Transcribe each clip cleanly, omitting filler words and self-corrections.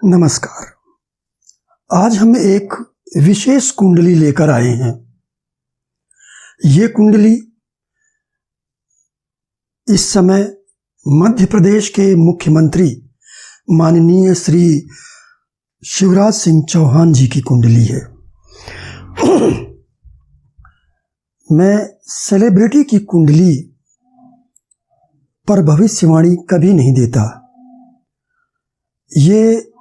नमस्कार। आज हम एक विशेष कुंडली लेकर आए हैं। ये कुंडली इस समय मध्य प्रदेश के मुख्यमंत्री माननीय श्री शिवराज सिंह चौहान जी की कुंडली है। मैं सेलिब्रिटी की कुंडली पर भविष्यवाणी कभी नहीं देता। ये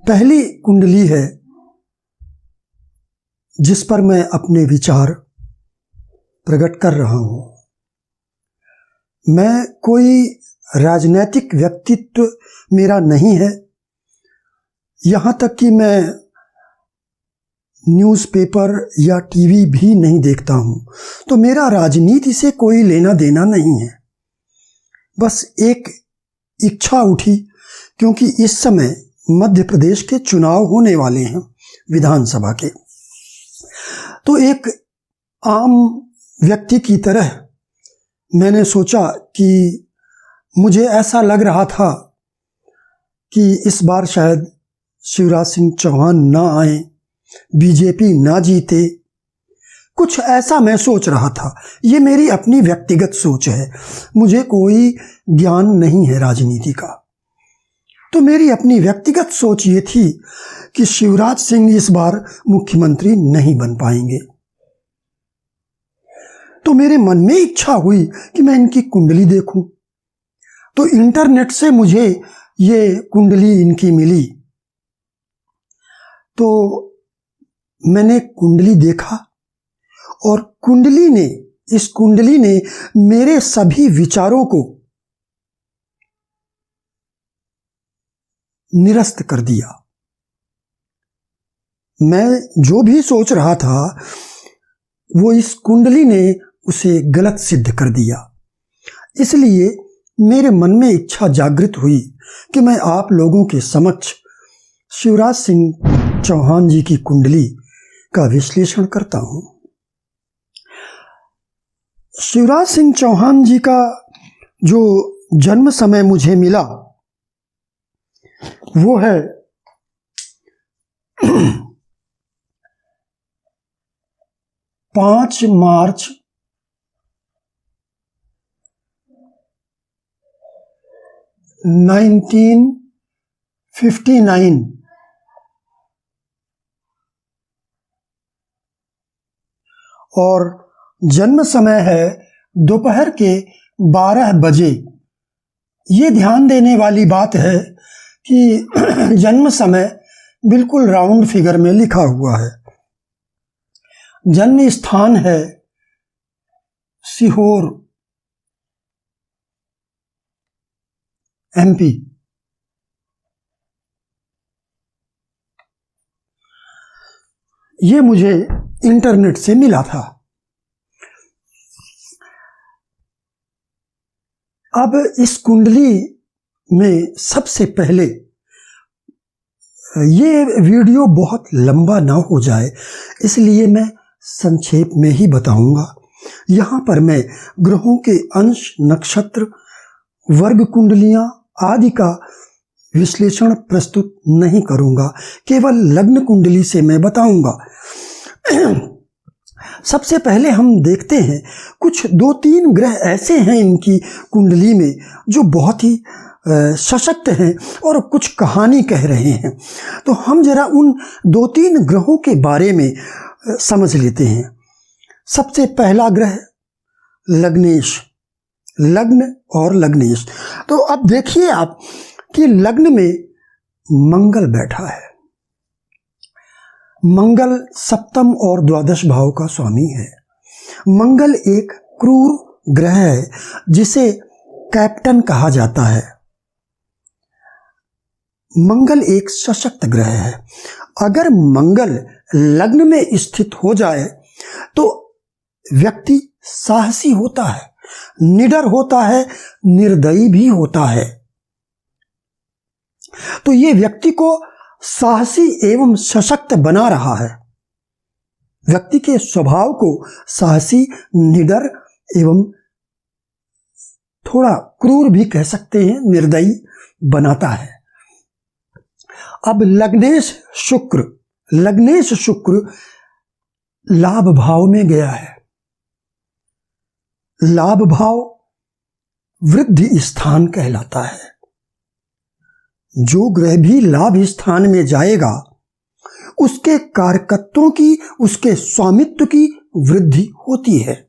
पहली कुंडली है जिस पर मैं अपने विचार प्रकट कर रहा हूं। मैं कोई राजनीतिक व्यक्तित्व मेरा नहीं है, यहाँ तक कि मैं न्यूज़पेपर या टीवी भी नहीं देखता हूं, तो मेरा राजनीति से कोई लेना देना नहीं है। बस एक इच्छा उठी क्योंकि इस समय मध्य प्रदेश के चुनाव होने वाले हैं विधानसभा के, तो एक आम व्यक्ति की तरह मैंने सोचा कि मुझे ऐसा लग रहा था कि इस बार शायद शिवराज सिंह चौहान ना आए, बीजेपी ना जीते, कुछ ऐसा मैं सोच रहा था। ये मेरी अपनी व्यक्तिगत सोच है, मुझे कोई ज्ञान नहीं है राजनीति का। तो मेरी अपनी व्यक्तिगत सोच ये थी कि शिवराज सिंह इस बार मुख्यमंत्री नहीं बन पाएंगे। तो मेरे मन में इच्छा हुई कि मैं इनकी कुंडली देखूं। तो इंटरनेट से मुझे ये कुंडली इनकी मिली, तो मैंने कुंडली देखा और इस कुंडली ने मेरे सभी विचारों को निरस्त कर दिया। मैं जो भी सोच रहा था वो इस कुंडली ने उसे गलत सिद्ध कर दिया। इसलिए मेरे मन में इच्छा जागृत हुई कि मैं आप लोगों के समक्ष शिवराज सिंह चौहान जी की कुंडली का विश्लेषण करता हूं। शिवराज सिंह चौहान जी का जो जन्म समय मुझे मिला वो है 5 मार्च 1959 और जन्म समय है दोपहर के 12 बजे। ये ध्यान देने वाली बात है कि जन्म समय बिल्कुल राउंड फिगर में लिखा हुआ है। जन्म स्थान है सीहोर, एमपी। ये मुझे इंटरनेट से मिला था। अब इस कुंडली में सबसे पहले, ये वीडियो बहुत लंबा ना हो जाए इसलिए मैं संक्षेप में ही बताऊंगा। यहाँ पर मैं ग्रहों के अंश, नक्षत्र, वर्ग कुंडलियां आदि का विश्लेषण प्रस्तुत नहीं करूंगा, केवल लग्न कुंडली से मैं बताऊंगा। सबसे पहले हम देखते हैं कुछ 2-3 ग्रह ऐसे हैं इनकी कुंडली में जो बहुत ही सशक्त हैं और कुछ कहानी कह रहे हैं। तो हम जरा उन 2-3 ग्रहों के बारे में समझ लेते हैं। सबसे पहला ग्रह लग्नेश, लग्न और लग्नेश। तो अब देखिए आप कि लग्न में मंगल बैठा है। मंगल सप्तम और द्वादश भाव का स्वामी है। मंगल एक क्रूर ग्रह है जिसे कैप्टन कहा जाता है। मंगल एक सशक्त ग्रह है। अगर मंगल लग्न में स्थित हो जाए तो व्यक्ति साहसी होता है, निडर होता है, निर्दयी भी होता है। तो ये व्यक्ति को साहसी एवं सशक्त बना रहा है। व्यक्ति के स्वभाव को साहसी, निडर एवं थोड़ा क्रूर भी कह सकते हैं, निर्दयी बनाता है। अब लग्नेश शुक्र लाभ भाव में गया है। लाभ भाव वृद्धि स्थान कहलाता है। जो ग्रह भी लाभ स्थान में जाएगा उसके कारकत्वों की, उसके स्वामित्व की वृद्धि होती है।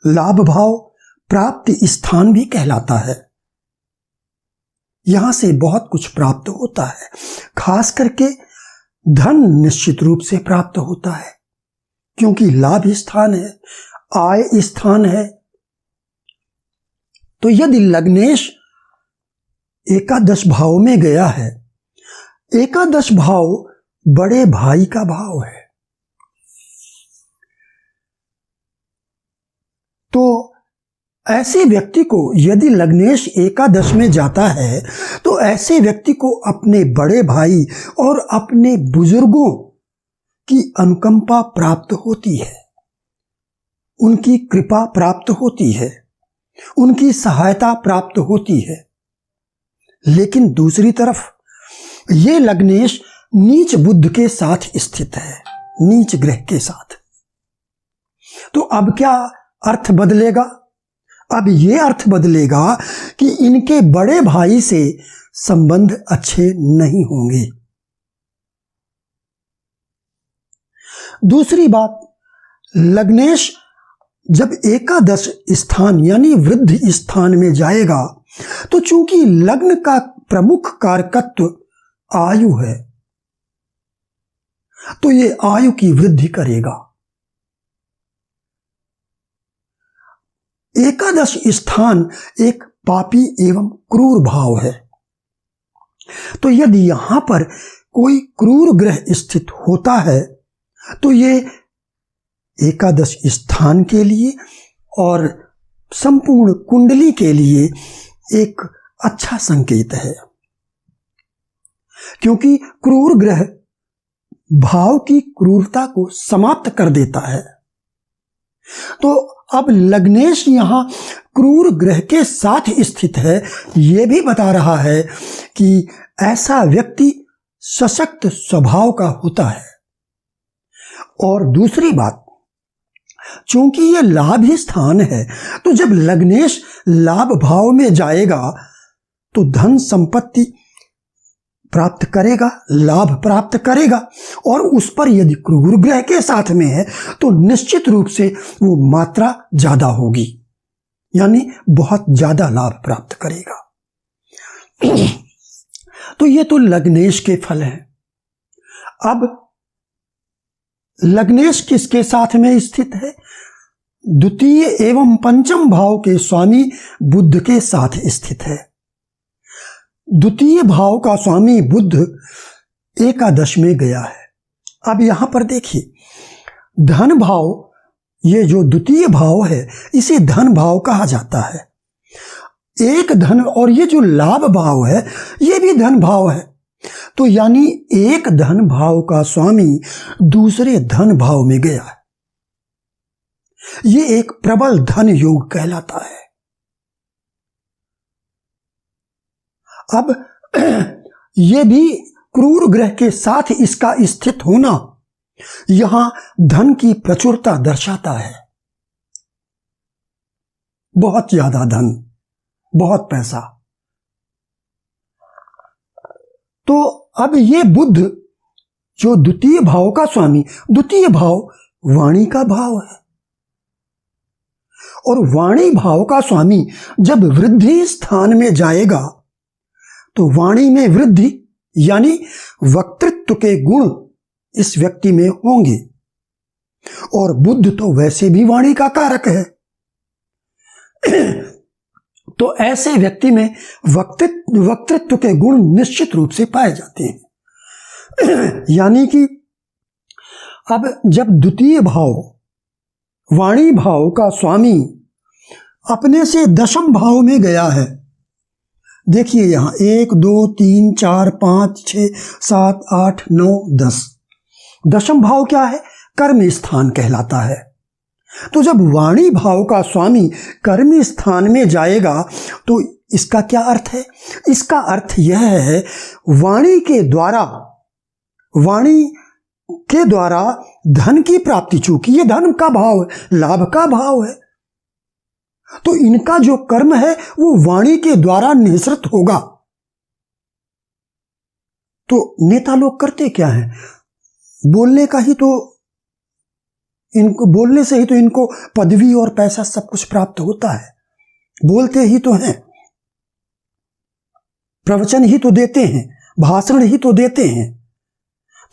लाभ भाव प्राप्ति स्थान भी कहलाता है। यहां से बहुत कुछ प्राप्त होता है, खास करके धन निश्चित रूप से प्राप्त होता है, क्योंकि लाभ स्थान है, आय स्थान है। तो यदि लग्नेश एकादश भाव में गया है, एकादश भाव बड़े भाई का भाव है, तो ऐसे व्यक्ति को यदि लग्नेश एकादश में जाता है तो ऐसे व्यक्ति को अपने बड़े भाई और अपने बुजुर्गों की अनुकंपा प्राप्त होती है, उनकी कृपा प्राप्त होती है, उनकी सहायता प्राप्त होती है। लेकिन दूसरी तरफ ये लग्नेश नीच बुध के साथ स्थित है, नीच ग्रह के साथ। तो अब क्या अर्थ बदलेगा? अब ये अर्थ बदलेगा कि इनके बड़े भाई से संबंध अच्छे नहीं होंगे। दूसरी बात, लग्नेश जब एकादश स्थान यानी वृद्धि स्थान में जाएगा तो चूंकि लग्न का प्रमुख कारकत्व आयु है, तो ये आयु की वृद्धि करेगा। एकादश स्थान एक पापी एवं क्रूर भाव है, तो यदि यहां पर कोई क्रूर ग्रह स्थित होता है तो ये एकादश स्थान के लिए और संपूर्ण कुंडली के लिए एक अच्छा संकेत है, क्योंकि क्रूर ग्रह भाव की क्रूरता को समाप्त कर देता है। तो अब लग्नेश यहां क्रूर ग्रह के साथ स्थित है, यह भी बता रहा है कि ऐसा व्यक्ति सशक्त स्वभाव का होता है। और दूसरी बात, चूंकि यह लाभ ही स्थान है, तो जब लग्नेश लाभ भाव में जाएगा तो धन संपत्ति प्राप्त करेगा, लाभ प्राप्त करेगा, और उस पर यदि क्रूर ग्रह के साथ में है तो निश्चित रूप से वो मात्रा ज्यादा होगी, यानी बहुत ज्यादा लाभ प्राप्त करेगा। तो ये तो लग्नेश के फल हैं। अब लग्नेश किसके साथ में स्थित है? द्वितीय एवं पंचम भाव के स्वामी बुध के साथ स्थित है। द्वितीय भाव का स्वामी बुध एकादश में गया है। अब यहां पर देखिए, धन भाव, ये जो द्वितीय भाव है इसे धन भाव कहा जाता है। एक धन, और ये जो लाभ भाव है ये भी धन भाव है। तो यानी एक धन भाव का स्वामी दूसरे धन भाव में गया है। ये एक प्रबल धन योग कहलाता है। अब ये भी क्रूर ग्रह के साथ इसका स्थित होना यहां धन की प्रचुरता दर्शाता है। बहुत ज्यादा धन, बहुत पैसा। तो अब ये बुध जो द्वितीय भाव का स्वामी, द्वितीय भाव वाणी का भाव है, और वाणी भाव का स्वामी जब वृद्धि स्थान में जाएगा तो वाणी में वृद्धि यानी वक्तृत्व के गुण इस व्यक्ति में होंगे, और बुध तो वैसे भी वाणी का कारक है। तो ऐसे व्यक्ति में वक्तृत्व के गुण निश्चित रूप से पाए जाते हैं। यानी कि अब जब द्वितीय भाव वाणी भाव का स्वामी अपने से दशम भाव में गया है, देखिए यहां 1 2 3 4 5 6 7 8 9 10, दशम भाव क्या है? कर्म स्थान कहलाता है। तो जब वाणी भाव का स्वामी कर्म स्थान में जाएगा तो इसका क्या अर्थ है? इसका अर्थ यह है, वाणी के द्वारा धन की प्राप्ति, चूंकि ये धन का भाव है, लाभ का भाव है, तो इनका जो कर्म है वो वाणी के द्वारा निःसृत होगा। तो नेता लोग करते क्या है? बोलने से ही तो इनको पदवी और पैसा सब कुछ प्राप्त होता है। बोलते ही तो हैं, प्रवचन ही तो देते हैं, भाषण ही तो देते हैं।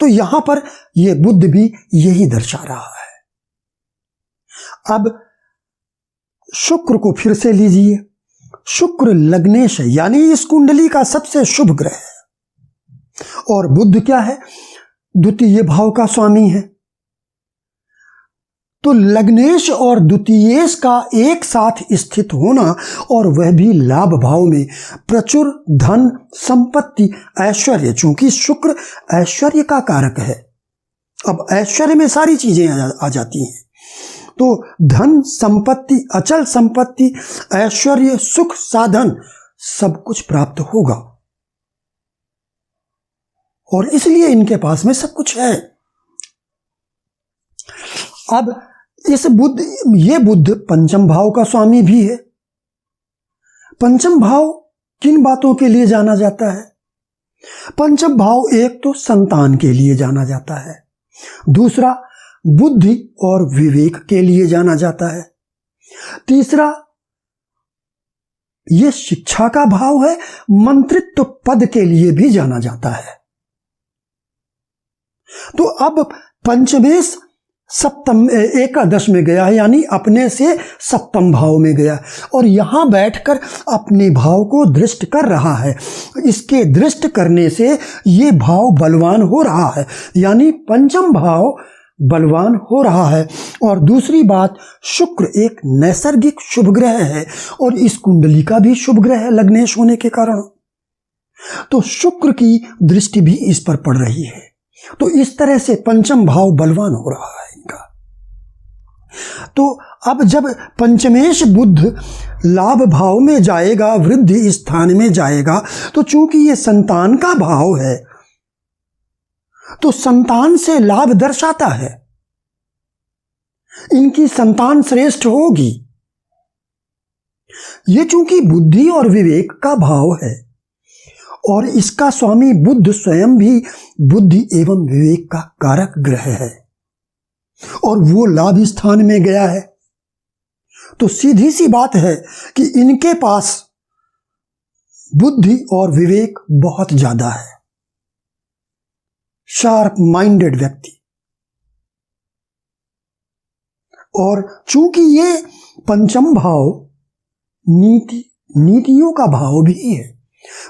तो यहां पर यह बुद्ध भी यही दर्शा रहा है। अब शुक्र को फिर से लीजिए। शुक्र लग्नेश है, यानी इस कुंडली का सबसे शुभ ग्रह है। और बुद्ध क्या है? द्वितीय भाव का स्वामी है। तो लग्नेश और द्वितीयेश का एक साथ स्थित होना, और वह भी लाभ भाव में, प्रचुर धन, संपत्ति, ऐश्वर्य, चूंकि शुक्र ऐश्वर्य का कारक है। अब ऐश्वर्य में सारी चीजें आ जाती हैं। तो धन, संपत्ति, अचल संपत्ति, ऐश्वर्य, सुख, साधन, सब कुछ प्राप्त होगा, और इसलिए इनके पास में सब कुछ है। अब ये बुद्ध पंचम भाव का स्वामी भी है। पंचम भाव किन बातों के लिए जाना जाता है? पंचम भाव एक तो संतान के लिए जाना जाता है, दूसरा बुद्धि और विवेक के लिए जाना जाता है, तीसरा यह शिक्षा का भाव है, मंत्रित्व पद के लिए भी जाना जाता है। तो अब पंचमेश सप्तम एकादश में गया है, यानी अपने से सप्तम भाव में गया, और यहां बैठकर अपने भाव को दृष्ट कर रहा है। इसके दृष्ट करने से ये भाव बलवान हो रहा है, यानी पंचम भाव बलवान हो रहा है। और दूसरी बात, शुक्र एक नैसर्गिक शुभ ग्रह है, और इस कुंडली का भी शुभ ग्रह है लग्नेश होने के कारण। तो शुक्र की दृष्टि भी इस पर पड़ रही है। तो इस तरह से पंचम भाव बलवान हो रहा है इनका। तो अब जब पंचमेश बुद्ध लाभ भाव में जाएगा, वृद्धि स्थान में जाएगा, तो चूंकि ये संतान का भाव है, तो संतान से लाभ दर्शाता है। इनकी संतान श्रेष्ठ होगी। ये चूंकि बुद्धि और विवेक का भाव है, और इसका स्वामी बुद्ध स्वयं भी बुद्धि एवं विवेक का कारक ग्रह है, और वो लाभ स्थान में गया है। तो सीधी सी बात है कि इनके पास बुद्धि और विवेक बहुत ज्यादा है। शार्प माइंडेड व्यक्ति। और चूंकि ये पंचम भाव नीतियों का भाव भी है,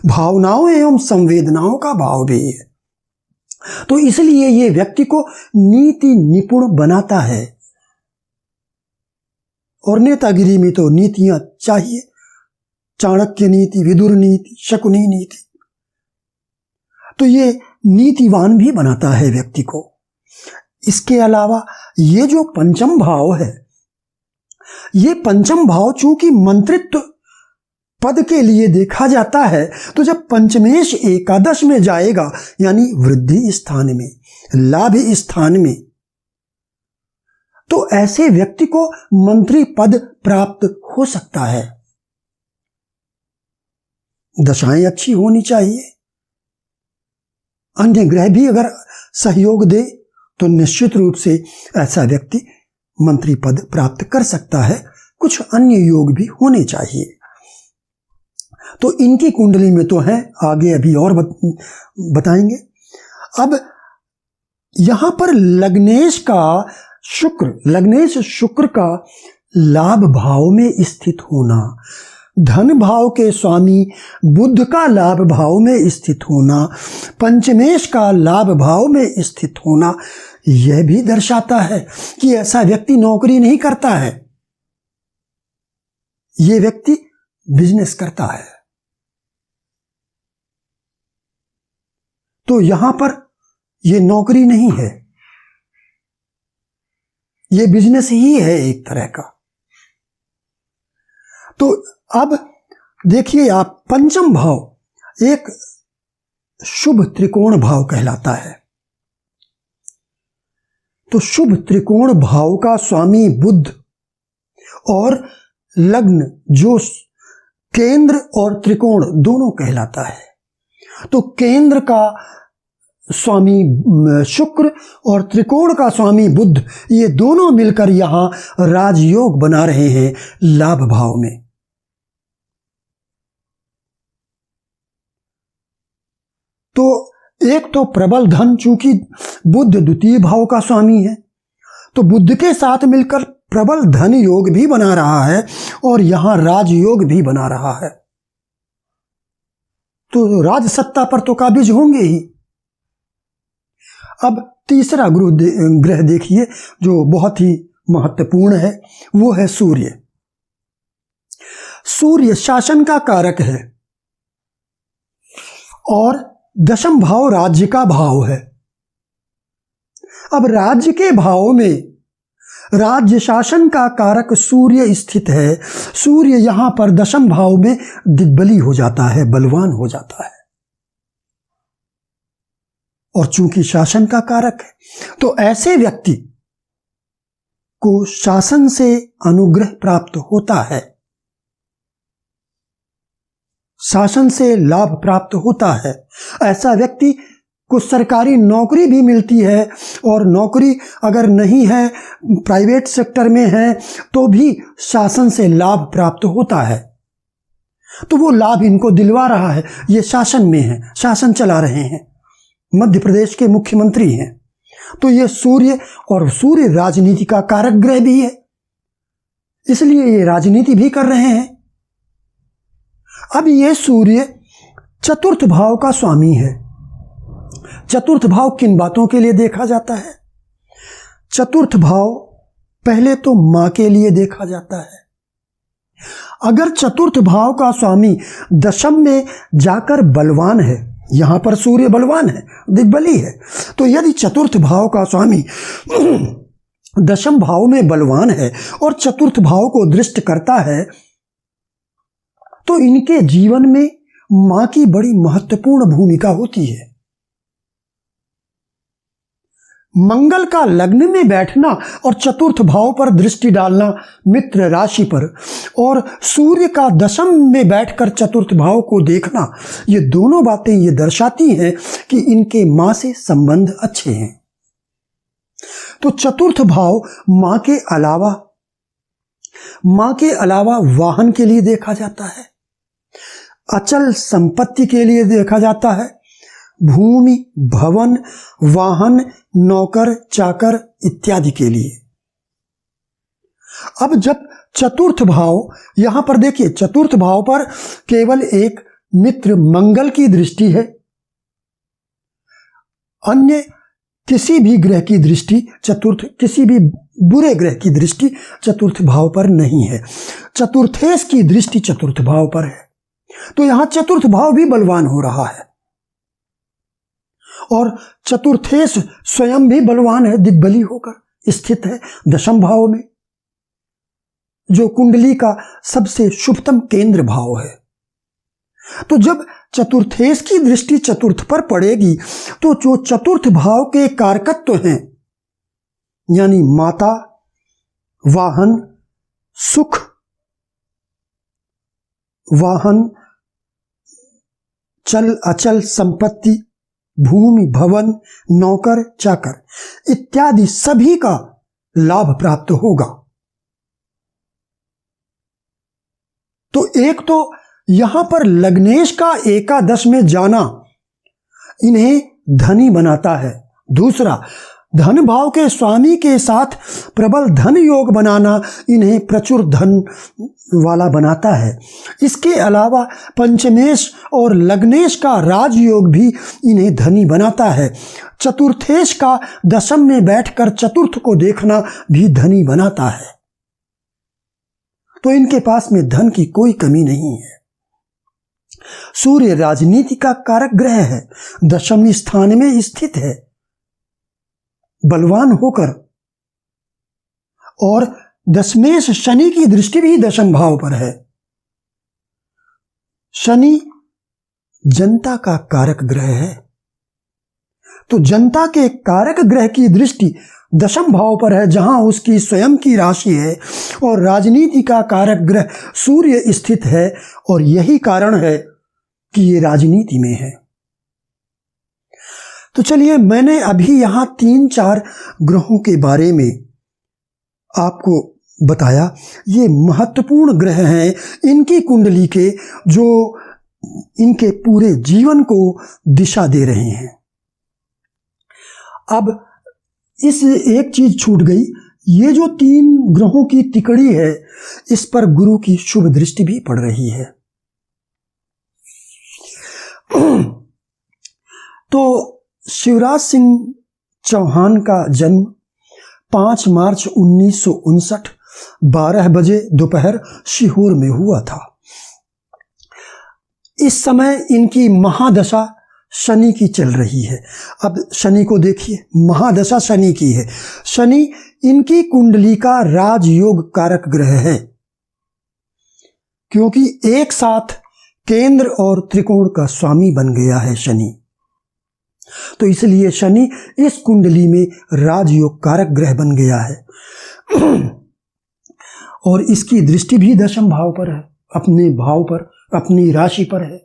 भावनाओं एवं संवेदनाओं का भाव भी है, तो इसलिए ये व्यक्ति को नीति निपुण बनाता है। और नेतागिरी में तो नीतियां चाहिए, चाणक्य नीति, विदुर नीति, शकुनी नीति। तो ये नीतिवान भी बनाता है व्यक्ति को। इसके अलावा ये जो पंचम भाव है, ये पंचम भाव चूंकि मंत्रित्व पद के लिए देखा जाता है, तो जब पंचमेश एकादश में जाएगा, यानी वृद्धि स्थान में, लाभ स्थान में, तो ऐसे व्यक्ति को मंत्री पद प्राप्त हो सकता है। दशाएं अच्छी होनी चाहिए। अन्य ग्रह भी अगर सहयोग दे तो निश्चित रूप से ऐसा व्यक्ति मंत्री पद प्राप्त कर सकता है। कुछ अन्य योग भी होने चाहिए। तो इनकी कुंडली में तो है, आगे अभी और बताएंगे। अब यहां पर लग्नेश शुक्र का लाभ भाव में स्थित होना, धन भाव के स्वामी बुध का लाभ भाव में स्थित होना, पंचमेश का लाभ भाव में स्थित होना, यह भी दर्शाता है कि ऐसा व्यक्ति नौकरी नहीं करता है, यह व्यक्ति बिजनेस करता है। तो यहां पर यह नौकरी नहीं है, यह बिजनेस ही है एक तरह का। तो अब देखिए आप, पंचम भाव एक शुभ त्रिकोण भाव कहलाता है। तो शुभ त्रिकोण भाव का स्वामी बुध और लग्न जो केंद्र और त्रिकोण दोनों कहलाता है। तो केंद्र का स्वामी शुक्र और त्रिकोण का स्वामी बुध, ये दोनों मिलकर यहां राजयोग बना रहे हैं लाभ भाव में। तो एक तो प्रबल धन, चूंकि बुध द्वितीय भाव का स्वामी है, तो बुध के साथ मिलकर प्रबल धन योग भी बना रहा है और यहां राजयोग भी बना रहा है। तो राज सत्ता पर तो काबिज होंगे ही। अब तीसरा ग्रह देखिए जो बहुत ही महत्वपूर्ण है, वो है सूर्य। सूर्य शासन का कारक है और दशम भाव राज्य का भाव है। अब राज्य के भाव में राज्य शासन का कारक सूर्य स्थित है। सूर्य यहां पर दशम भाव में दिग्बली हो जाता है, बलवान हो जाता है। और चूंकि शासन का कारक है, तो ऐसे व्यक्ति को शासन से अनुग्रह प्राप्त होता है, शासन से लाभ प्राप्त होता है। ऐसा व्यक्ति को सरकारी नौकरी भी मिलती है, और नौकरी अगर नहीं है, प्राइवेट सेक्टर में है, तो भी शासन से लाभ प्राप्त होता है। तो वो लाभ इनको दिलवा रहा है, ये शासन में है, शासन चला रहे हैं, मध्य प्रदेश के मुख्यमंत्री हैं। तो ये सूर्य, और सूर्य राजनीति का कारक ग्रह भी है, इसलिए ये राजनीति भी कर रहे हैं। अब ये सूर्य चतुर्थ भाव का स्वामी है। चतुर्थ भाव किन बातों के लिए देखा जाता है? चतुर्थ भाव पहले तो मां के लिए देखा जाता है। अगर चतुर्थ भाव का स्वामी दशम में जाकर बलवान है, यहां पर सूर्य बलवान है, दिग्बली है, तो यदि चतुर्थ भाव का स्वामी दशम भाव में बलवान है और चतुर्थ भाव को दृष्ट करता है, तो इनके जीवन में मां की बड़ी महत्वपूर्ण भूमिका होती है। मंगल का लग्न में बैठना और चतुर्थ भाव पर दृष्टि डालना, मित्र राशि पर, और सूर्य का दशम में बैठकर चतुर्थ भाव को देखना, ये दोनों बातें ये दर्शाती हैं कि इनके मां से संबंध अच्छे हैं। तो चतुर्थ भाव मां के अलावा वाहन के लिए देखा जाता है, अचल संपत्ति के लिए देखा जाता है, भूमि, भवन, वाहन, नौकर, चाकर इत्यादि के लिए। अब जब चतुर्थ भाव, यहां पर देखिए चतुर्थ भाव पर केवल एक मित्र मंगल की दृष्टि है, अन्य किसी भी ग्रह की दृष्टि किसी भी बुरे ग्रह की दृष्टि चतुर्थ भाव पर नहीं है। चतुर्थेश की दृष्टि चतुर्थ भाव पर है, तो यहां चतुर्थ भाव भी बलवान हो रहा है, और चतुर्थेश स्वयं भी बलवान है, दिग्बली होकर स्थित है दशम भाव में, जो कुंडली का सबसे शुभतम केंद्र भाव है। तो जब चतुर्थेश की दृष्टि चतुर्थ पर पड़ेगी, तो जो चतुर्थ भाव के कारकत्व हैं, यानी माता, वाहन, सुख, वाहन, चल अचल संपत्ति, भूमि, भवन, नौकर, चाकर इत्यादि सभी का लाभ प्राप्त होगा। तो एक तो यहां पर लग्नेश का एकादश में जाना इन्हें धनी बनाता है। दूसरा, धन भाव के स्वामी के साथ प्रबल धन योग बनाना इन्हें प्रचुर धन वाला बनाता है। इसके अलावा पंचमेश और लग्नेश का राजयोग भी इन्हें धनी बनाता है। चतुर्थेश का दशम में बैठकर चतुर्थ को देखना भी धनी बनाता है। तो इनके पास में धन की कोई कमी नहीं है। सूर्य राजनीति का कारक ग्रह है, दशम स्थान में स्थित है बलवान होकर, और दशमेश शनि की दृष्टि भी दशम भाव पर है। शनि जनता का कारक ग्रह है, तो जनता के कारक ग्रह की दृष्टि दशम भाव पर है, जहां उसकी स्वयं की राशि है, और राजनीति का कारक ग्रह सूर्य स्थित है, और यही कारण है कि ये राजनीति में है। तो चलिए, मैंने अभी यहां 3-4 ग्रहों के बारे में आपको बताया। ये महत्वपूर्ण ग्रह हैं, इनकी कुंडली के जो इनके पूरे जीवन को दिशा दे रहे हैं। अब इस एक चीज छूट गई, ये जो 3 ग्रहों की तिकड़ी है, इस पर गुरु की शुभ दृष्टि भी पड़ रही है। तो शिवराज सिंह चौहान का जन्म 5 मार्च 1959 12 बजे दोपहर सीहोर में हुआ था। इस समय इनकी महादशा शनि की चल रही है। अब शनि को देखिए, महादशा शनि की है। शनि इनकी कुंडली का राजयोग कारक ग्रह है, क्योंकि एक साथ केंद्र और त्रिकोण का स्वामी बन गया है शनि। तो इसलिए शनि इस कुंडली में राजयोग कारक ग्रह बन गया है, और इसकी दृष्टि भी दशम भाव पर है, अपने भाव पर, अपनी राशि पर है।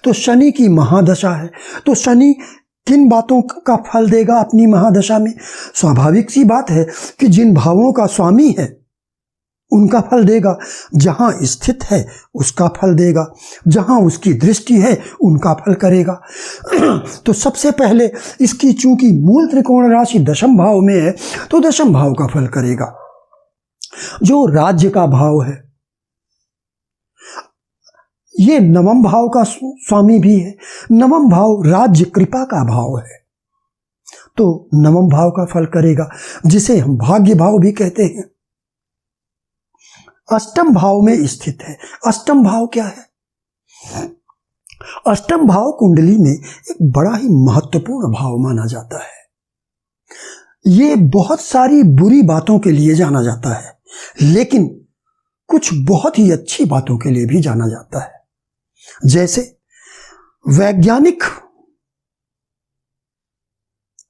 तो शनि की महादशा है। तो शनि किन बातों का फल देगा अपनी महादशा में? स्वाभाविक सी बात है कि जिन भावों का स्वामी है उनका फल देगा, जहां स्थित है उसका फल देगा, जहां उसकी दृष्टि है उनका फल करेगा। तो सबसे पहले इसकी चूंकि मूल त्रिकोण राशि दशम भाव में है, तो दशम भाव का फल करेगा, जो राज्य का भाव है। ये नवम भाव का स्वामी भी है। नवम भाव राज्य कृपा का भाव है, तो नवम भाव का फल करेगा, जिसे हम भाग्य भाव भी कहते हैं। अष्टम भाव में स्थित है। अष्टम भाव क्या है? अष्टम भाव कुंडली में एक बड़ा ही महत्वपूर्ण भाव माना जाता है। ये बहुत सारी बुरी बातों के लिए जाना जाता है, लेकिन कुछ बहुत ही अच्छी बातों के लिए भी जाना जाता है। जैसे वैज्ञानिक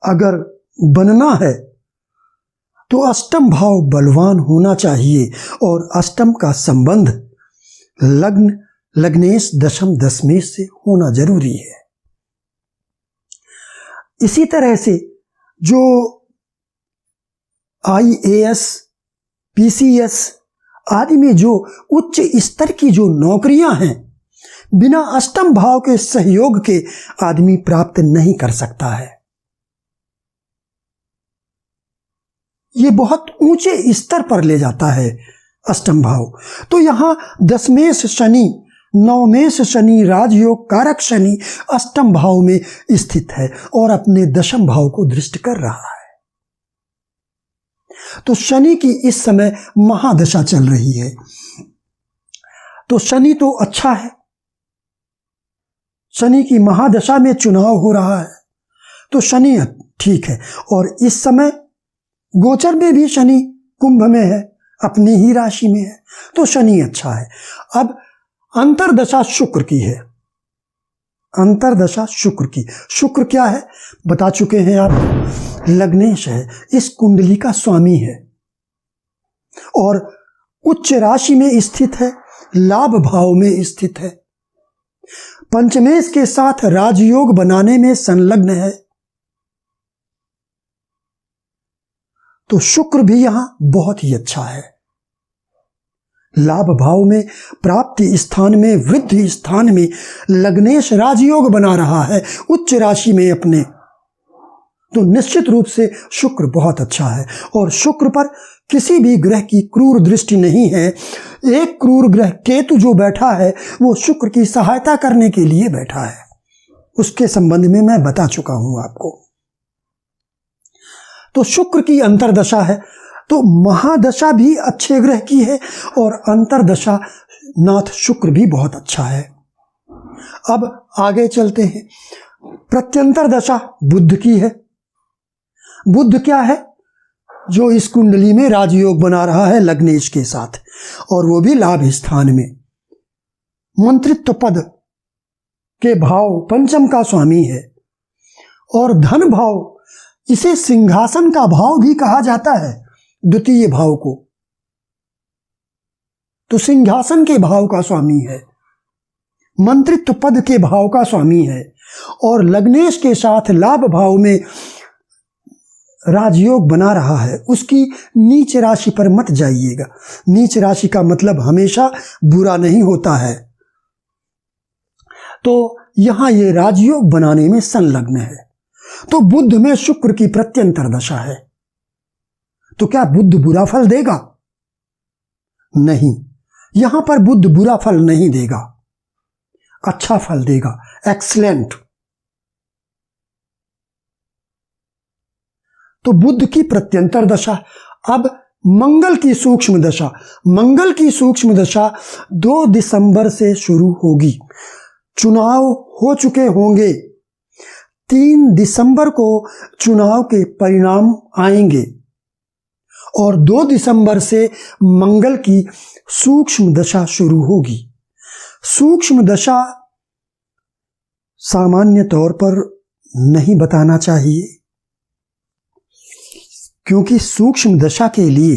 अगर बनना है तो अष्टम भाव बलवान होना चाहिए, और अष्टम का संबंध लग्न, लग्नेश, दशम, दशमेश से होना जरूरी है। इसी तरह से जो IAS, PCS आदि में जो उच्च स्तर की जो नौकरियां हैं, बिना अष्टम भाव के सहयोग के आदमी प्राप्त नहीं कर सकता है। ये बहुत ऊंचे स्तर पर ले जाता है अष्टम भाव। तो यहां दशमेश शनि, नवमेश शनि, राजयोग कारक शनि अष्टम भाव में स्थित है और अपने दशम भाव को दृष्ट कर रहा है। तो शनि की इस समय महादशा चल रही है। तो शनि तो अच्छा है, शनि की महादशा में चुनाव हो रहा है, तो शनि ठीक है। और इस समय गोचर में भी शनि कुंभ में है, अपनी ही राशि में है, तो शनि अच्छा है। अब अंतरदशा शुक्र की है। अंतरदशा शुक्र की। शुक्र क्या है बता चुके हैं आप, लग्नेश है, इस कुंडली का स्वामी है और उच्च राशि में स्थित है, लाभ भाव में स्थित है, पंचमेश के साथ राजयोग बनाने में संलग्न है। तो शुक्र भी यहां बहुत ही अच्छा है। लाभ भाव में, प्राप्ति स्थान में, वृद्धि स्थान में लग्नेश राजयोग बना रहा है उच्च राशि में अपने, तो निश्चित रूप से शुक्र बहुत अच्छा है। और शुक्र पर किसी भी ग्रह की क्रूर दृष्टि नहीं है। एक क्रूर ग्रह केतु जो बैठा है वो शुक्र की सहायता करने के लिए बैठा है, उसके संबंध में मैं बता चुका हूं आपको। तो शुक्र की अंतरदशा है, तो महादशा भी अच्छे ग्रह की है और अंतरदशा नाथ शुक्र भी बहुत अच्छा है। अब आगे चलते हैं। प्रत्यंतर दशा बुध की है। बुध क्या है? जो इस कुंडली में राजयोग बना रहा है लग्नेश के साथ, और वो भी लाभ स्थान में। मंत्रित्व पद के भाव पंचम का स्वामी है, और धन भाव, इसे सिंहासन का भाव भी कहा जाता है द्वितीय भाव को, तो सिंहासन के भाव का स्वामी है, मंत्रित्व पद के भाव का स्वामी है, और लग्नेश के साथ लाभ भाव में राजयोग बना रहा है। उसकी नीच राशि पर मत जाइएगा। नीच राशि का मतलब हमेशा बुरा नहीं होता है। तो यहां ये राजयोग बनाने में संलग्न है। तो बुध में शुक्र की प्रत्यंतर दशा है, तो क्या बुध बुरा फल देगा? नहीं, यहां पर बुध बुरा फल नहीं देगा, अच्छा फल देगा, एक्सीलेंट। तो बुध की प्रत्यंतर दशा। अब मंगल की सूक्ष्म दशा। मंगल की सूक्ष्म दशा 2 दिसंबर से शुरू होगी। चुनाव हो चुके होंगे, 3 दिसंबर को चुनाव के परिणाम आएंगे, और 2 दिसंबर से मंगल की सूक्ष्म दशा शुरू होगी। सूक्ष्म दशा सामान्य तौर पर नहीं बताना चाहिए, क्योंकि सूक्ष्म दशा के लिए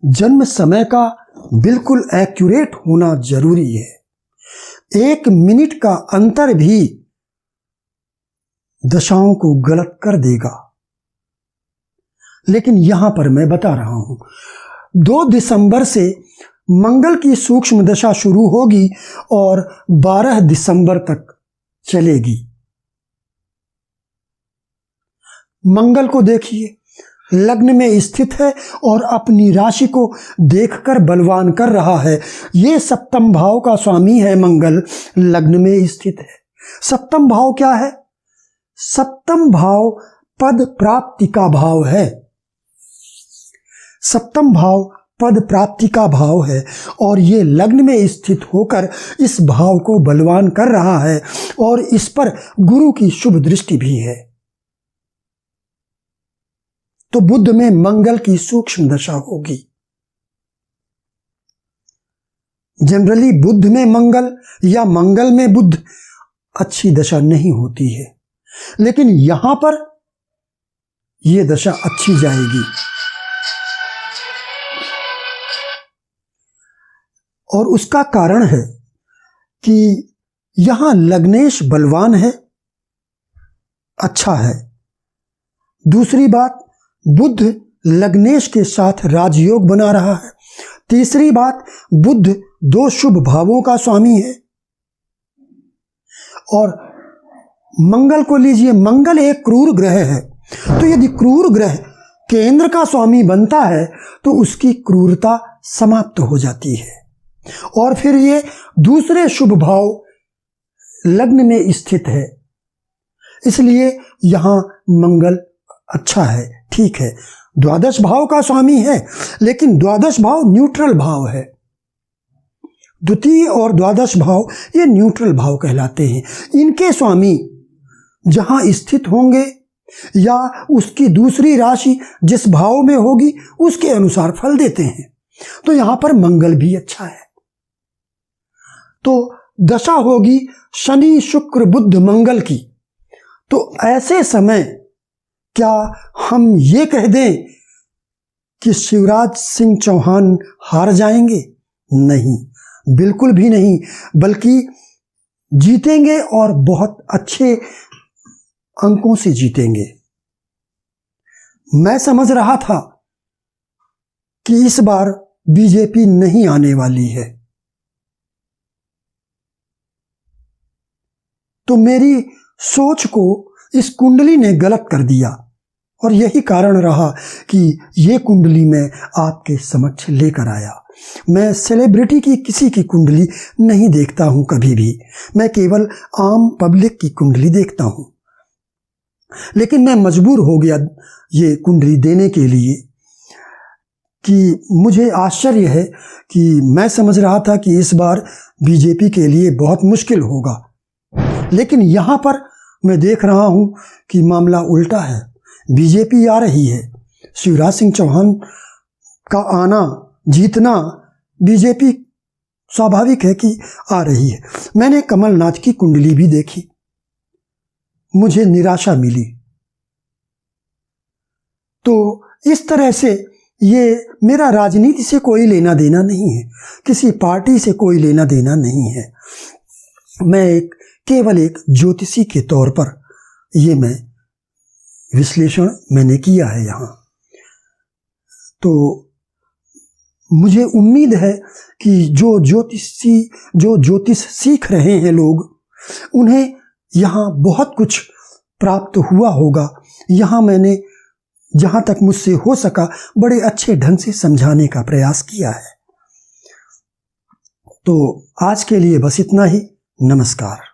जन्म समय का बिल्कुल एक्यूरेट होना जरूरी है। 1 मिनट का अंतर भी दशाओं को गलत कर देगा। लेकिन यहां पर मैं बता रहा हूं, 2 दिसंबर से मंगल की सूक्ष्म दशा शुरू होगी और 12 दिसंबर तक चलेगी। मंगल को देखिए, लग्न में स्थित है और अपनी राशि को देखकर बलवान कर रहा है। ये सप्तम भाव का स्वामी है मंगल, लग्न में स्थित है। सप्तम भाव क्या है? सप्तम भाव पद प्राप्ति का भाव है। सप्तम भाव पद प्राप्ति का भाव है, और ये लग्न में स्थित होकर इस भाव को बलवान कर रहा है, और इस पर गुरु की शुभ दृष्टि भी है। तो बुध में मंगल की सूक्ष्म दशा होगी। जनरली बुध में मंगल या मंगल में बुध अच्छी दशा नहीं होती है, लेकिन यहां पर यह दशा अच्छी जाएगी। और उसका कारण है कि यहां लग्नेश बलवान है, अच्छा है। दूसरी बात, बुध लग्नेश के साथ राजयोग बना रहा है। तीसरी बात, बुध 2 शुभ भावों का स्वामी है। और मंगल को लीजिए, मंगल एक क्रूर ग्रह है, तो यदि क्रूर ग्रह केंद्र का स्वामी बनता है तो उसकी क्रूरता समाप्त हो जाती है, और फिर ये दूसरे शुभ भाव लग्न में स्थित है, इसलिए यहां मंगल अच्छा है, ठीक है। द्वादश भाव का स्वामी है, लेकिन द्वादश भाव न्यूट्रल भाव है। द्वितीय और द्वादश भाव ये न्यूट्रल भाव कहलाते हैं। इनके स्वामी जहां स्थित होंगे या उसकी दूसरी राशि जिस भाव में होगी उसके अनुसार फल देते हैं। तो यहां पर मंगल भी अच्छा है। तो दशा होगी शनि शुक्र बुध मंगल की। तो ऐसे समय क्या हम ये कह दें कि शिवराज सिंह चौहान हार जाएंगे? नहीं, बिल्कुल भी नहीं, बल्कि जीतेंगे और बहुत अच्छे अंकों से जीतेंगे। मैं समझ रहा था कि इस बार बीजेपी नहीं आने वाली है, तो मेरी सोच को इस कुंडली ने गलत कर दिया, और यही कारण रहा कि ये कुंडली मैं आपके समक्ष लेकर आया। मैं सेलिब्रिटी की किसी की कुंडली नहीं देखता हूं कभी भी, मैं केवल आम पब्लिक की कुंडली देखता हूं। लेकिन मैं मजबूर हो गया ये कुंडली देने के लिए कि मुझे आश्चर्य है कि मैं समझ रहा था कि इस बार बीजेपी के लिए बहुत मुश्किल होगा, लेकिन यहां पर मैं देख रहा हूं कि मामला उल्टा है। बीजेपी आ रही है। शिवराज सिंह चौहान का आना, जीतना बीजेपी स्वाभाविक है कि आ रही है। मैंने कमलनाथ की कुंडली भी देखी, मुझे निराशा मिली। तो इस तरह से ये मेरा राजनीति से कोई लेना देना नहीं है, किसी पार्टी से कोई लेना देना नहीं है। मैं केवल एक ज्योतिषी के तौर पर ये मैं विश्लेषण मैंने किया है यहाँ। तो मुझे उम्मीद है कि जो ज्योतिष सीख रहे हैं लोग, उन्हें यहाँ बहुत कुछ प्राप्त हुआ होगा। यहाँ मैंने जहाँ तक मुझसे हो सका बड़े अच्छे ढंग से समझाने का प्रयास किया है। तो आज के लिए बस इतना ही। नमस्कार।